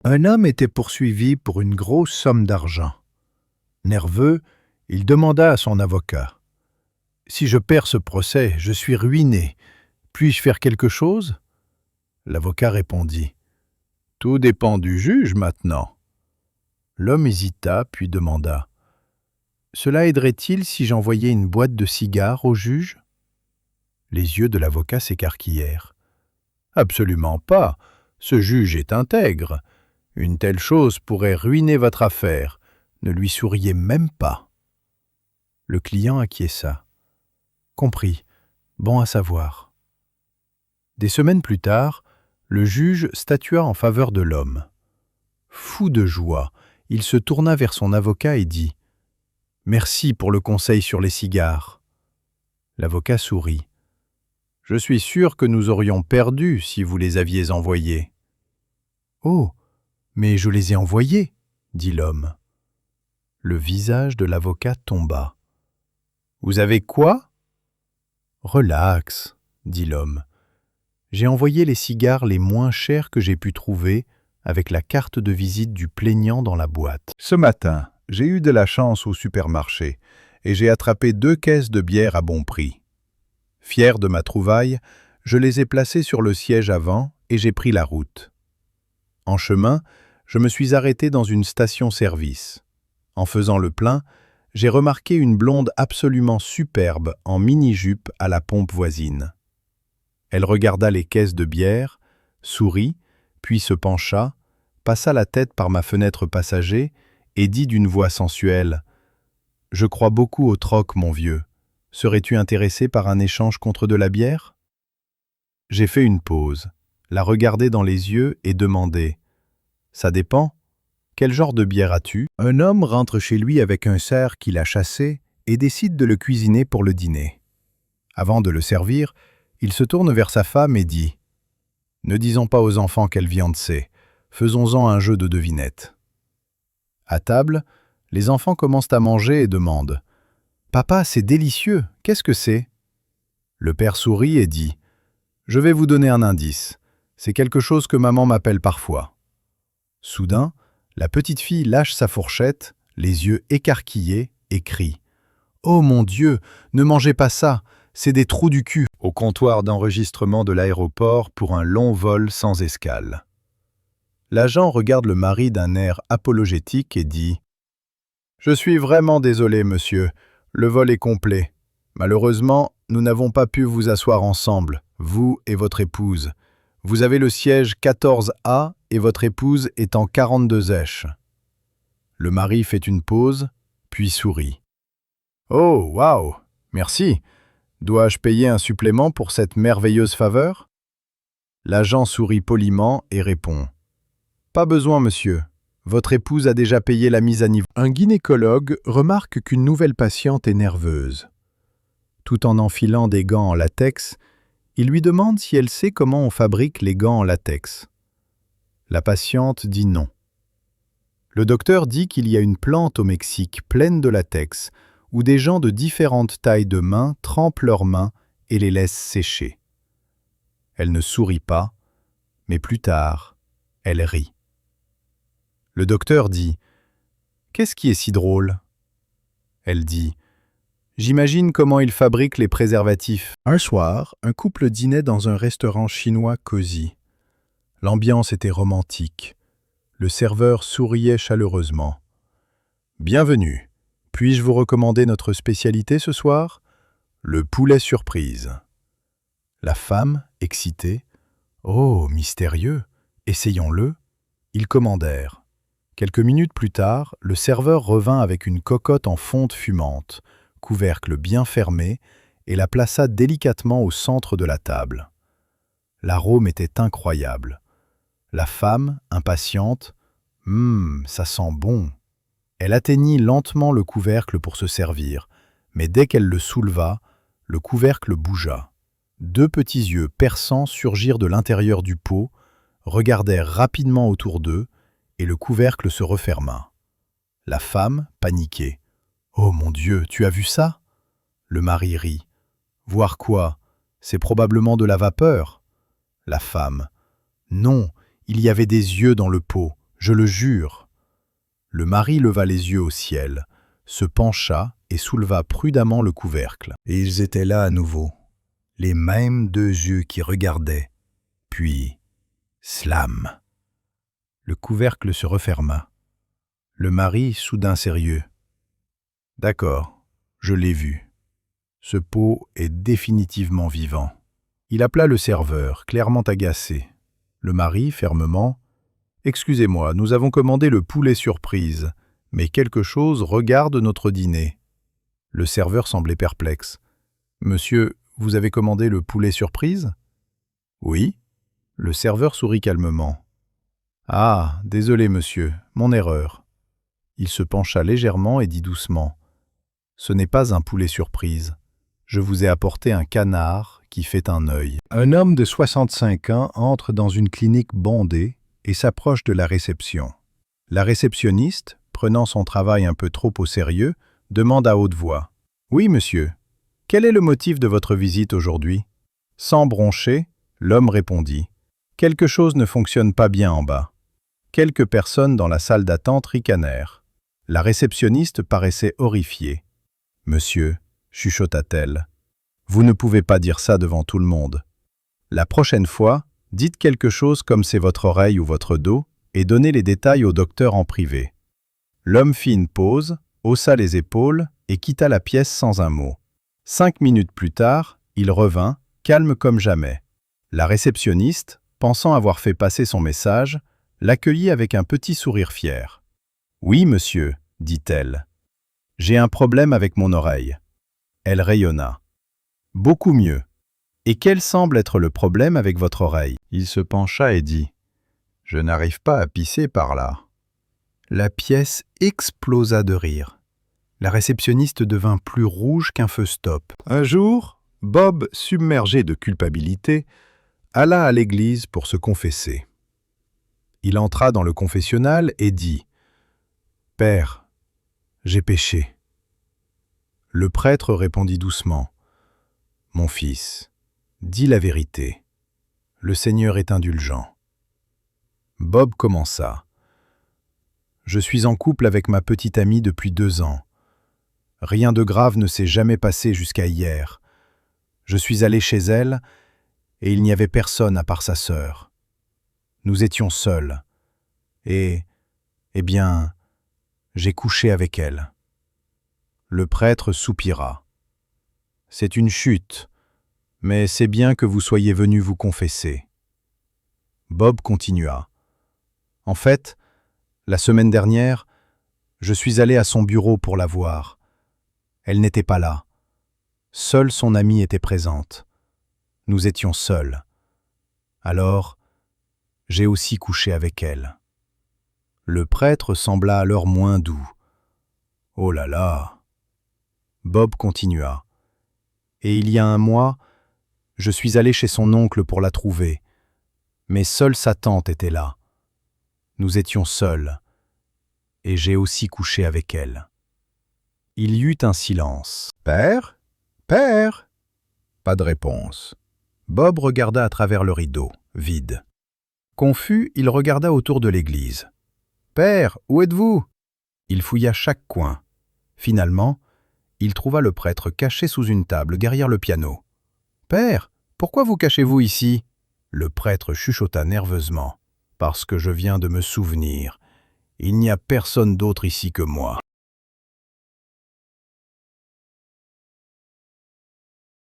Un homme était poursuivi pour une grosse somme d'argent. Nerveux, il demanda à son avocat. « Si je perds ce procès, je suis ruiné. Puis-je faire quelque chose ?» L'avocat répondit. « Tout dépend du juge maintenant. » L'homme hésita, puis demanda. « Cela aiderait-il si j'envoyais une boîte de cigares au juge ?» Les yeux de l'avocat s'écarquillèrent. « Absolument pas. Ce juge est intègre. Une telle chose pourrait ruiner votre affaire. Ne lui souriez même pas. » Le client acquiesça. « Compris. Bon à savoir. » Des semaines plus tard, le juge statua en faveur de l'homme. Fou de joie, il se tourna vers son avocat et dit « Merci pour le conseil sur les cigares. » L'avocat sourit. « Je suis sûr que nous aurions perdu si vous les aviez envoyés. »« Oh, mais je les ai envoyés, » dit l'homme. Le visage de l'avocat tomba. « Vous avez quoi ?»« Relax, » dit l'homme. « J'ai envoyé les cigares les moins chers que j'ai pu trouver avec la carte de visite du plaignant dans la boîte. Ce matin, j'ai eu de la chance au supermarché et j'ai attrapé 2 caisses de bière à bon prix. Fier de ma trouvaille, je les ai placées sur le siège avant et j'ai pris la route. En chemin, je me suis arrêté dans une station-service. En faisant le plein, j'ai remarqué une blonde absolument superbe en mini-jupe à la pompe voisine. Elle regarda les caisses de bière, sourit, puis se pencha, passa la tête par ma fenêtre passager et dit d'une voix sensuelle « Je crois beaucoup au troc, mon vieux. Serais-tu intéressé par un échange contre de la bière ?» J'ai fait une pause, la regardé dans les yeux et demandé « Ça dépend. Quel genre de bière as-tu » Un homme rentre chez lui avec un cerf qu'il a chassé et décide de le cuisiner pour le dîner. Avant de le servir, il se tourne vers sa femme et dit « Ne disons pas aux enfants quelle viande c'est. Faisons-en un jeu de devinette. » À table, les enfants commencent à manger et demandent « Papa, c'est délicieux, qu'est-ce que c'est ?» Le père sourit et dit « Je vais vous donner un indice. C'est quelque chose que maman m'appelle parfois. » Soudain, la petite fille lâche sa fourchette, les yeux écarquillés, et crie « Oh mon Dieu, ne mangez pas ça, c'est des trous du cul !» au comptoir d'enregistrement de l'aéroport pour un long vol sans escale. L'agent regarde le mari d'un air apologétique et dit « Je suis vraiment désolé, monsieur. Le vol est complet. Malheureusement, nous n'avons pas pu vous asseoir ensemble, vous et votre épouse. Vous avez le siège 14A et votre épouse est en 42H. » Le mari fait une pause, puis sourit. « Oh, waouh, merci. Dois-je payer un supplément pour cette merveilleuse faveur ?» L'agent sourit poliment et répond « Pas besoin, monsieur. Votre épouse a déjà payé la mise à niveau. » Un gynécologue remarque qu'une nouvelle patiente est nerveuse. Tout en enfilant des gants en latex, il lui demande si elle sait comment on fabrique les gants en latex. La patiente dit non. Le docteur dit qu'il y a une plante au Mexique pleine de latex où des gens de différentes tailles de mains trempent leurs mains et les laissent sécher. Elle ne sourit pas, mais plus tard, elle rit. Le docteur dit « Qu'est-ce qui est si drôle ?» Elle dit « J'imagine comment ils fabriquent les préservatifs. » Un soir, un couple dînait dans un restaurant chinois cosy. L'ambiance était romantique. Le serveur souriait chaleureusement. « Bienvenue. Puis-je vous recommander notre spécialité ce soir ? Le poulet surprise. » La femme, excitée, « Oh, mystérieux, essayons-le. » Ils commandèrent. Quelques minutes plus tard, le serveur revint avec une cocotte en fonte fumante, couvercle bien fermé, et la plaça délicatement au centre de la table. L'arôme était incroyable. La femme, impatiente, « ça sent bon !» Elle atteignit lentement le couvercle pour se servir, mais dès qu'elle le souleva, le couvercle bougea. 2 petits yeux perçants surgirent de l'intérieur du pot, regardèrent rapidement autour d'eux, et le couvercle se referma. La femme, paniquée. « Oh mon Dieu, tu as vu ça ?» Le mari rit. « Voir quoi? C'est probablement de la vapeur. » La femme. « Non, il y avait des yeux dans le pot. Je le jure. Le mari leva les yeux au ciel, se pencha et souleva prudemment le couvercle. Et ils étaient là à nouveau, les mêmes deux yeux qui regardaient. Puis, slam! Le couvercle se referma. Le mari, soudain sérieux. « D'accord, je l'ai vu. Ce pot est définitivement vivant. » Il appela le serveur, clairement agacé. Le mari, fermement. « Excusez-moi, nous avons commandé le poulet surprise, mais quelque chose regarde notre dîner. » Le serveur semblait perplexe. « Monsieur, vous avez commandé le poulet surprise ?»« Oui. » Le serveur sourit calmement. « Ah, désolé monsieur, mon erreur. » Il se pencha légèrement et dit doucement. « Ce n'est pas un poulet surprise. Je vous ai apporté un canard qui fait un œil. » Un homme de 65 ans entre dans une clinique bondée et s'approche de la réception. La réceptionniste, prenant son travail un peu trop au sérieux, demande à haute voix. « Oui, monsieur. Quel est le motif de votre visite aujourd'hui ?» Sans broncher, l'homme répondit. « Quelque chose ne fonctionne pas bien en bas. » Quelques personnes dans la salle d'attente ricanèrent. La réceptionniste paraissait horrifiée. « Monsieur, » chuchota-t-elle, « vous ne pouvez pas dire ça devant tout le monde. La prochaine fois, dites quelque chose comme c'est votre oreille ou votre dos et donnez les détails au docteur en privé. » L'homme fit une pause, haussa les épaules et quitta la pièce sans un mot. 5 minutes plus tard, il revint, calme comme jamais. La réceptionniste, pensant avoir fait passer son message, l'accueillit avec un petit sourire fier. « Oui, monsieur, dit-elle. J'ai un problème avec mon oreille. » Elle rayonna. « Beaucoup mieux. Et quel semble être le problème avec votre oreille ?» Il se pencha et dit. « Je n'arrive pas à pisser par là. » La pièce explosa de rire. La réceptionniste devint plus rouge qu'un feu stop. Un jour, Bob, submergé de culpabilité, alla à l'église pour se confesser. Il entra dans le confessionnal et dit « Père, j'ai péché. » Le prêtre répondit doucement « Mon fils, dis la vérité. Le Seigneur est indulgent. » Bob commença. « Je suis en couple avec ma petite amie depuis 2 ans. Rien de grave ne s'est jamais passé jusqu'à hier. Je suis allé chez elle et il n'y avait personne à part sa sœur. Nous étions seuls. Et, eh bien, j'ai couché avec elle. » Le prêtre soupira. « C'est une chute, mais c'est bien que vous soyez venu vous confesser. » Bob continua. « En fait, la semaine dernière, je suis allé à son bureau pour la voir. Elle n'était pas là. Seule son amie était présente. Nous étions seuls. Alors, j'ai aussi couché avec elle. » Le prêtre sembla alors moins doux. « Oh là là !» Bob continua. « Et il y a 1 mois, je suis allé chez son oncle pour la trouver. Mais seule sa tante était là. Nous étions seuls. Et j'ai aussi couché avec elle. » Il y eut un silence. « Père ? Père ?» Pas de réponse. Bob regarda à travers le rideau, vide. Confus, il regarda autour de l'église. « Père, où êtes-vous » Il fouilla chaque coin. Finalement, il trouva le prêtre caché sous une table derrière le piano. « Père, pourquoi vous cachez-vous ici » Le prêtre chuchota nerveusement. « Parce que je viens de me souvenir. Il n'y a personne d'autre ici que moi. »